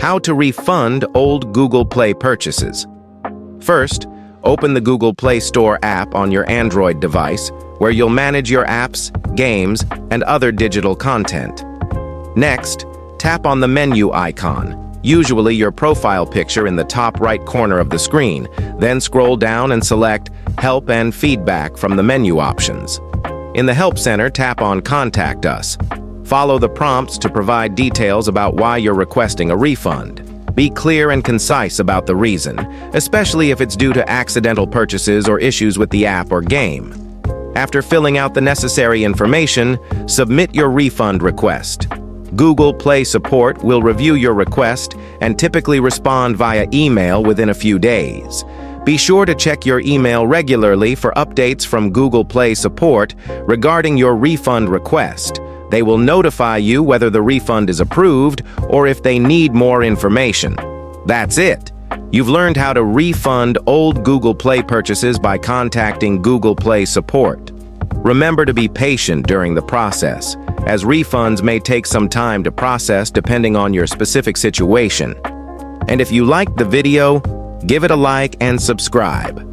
How to refund old Google Play purchases. First, open the Google Play Store app on your Android device, where you'll manage your apps, games, and other digital content. Next, tap on the menu icon, usually your profile picture in the top right corner of the screen, then scroll down and select Help and Feedback from the menu options. In the Help Center, tap on Contact Us. Follow the prompts to provide details about why you're requesting a refund. Be clear and concise about the reason, especially if it's due to accidental purchases or issues with the app or game. After filling out the necessary information, submit your refund request. Google Play support will review your request and typically respond via email within a few days. Be sure to check your email regularly for updates from Google Play support regarding your refund request. They will notify you whether the refund is approved or if they need more information. That's it. You've learned how to refund old Google Play purchases by contacting Google Play support. Remember to be patient during the process, as refunds may take some time to process depending on your specific situation. And if you liked the video, give it a like and subscribe.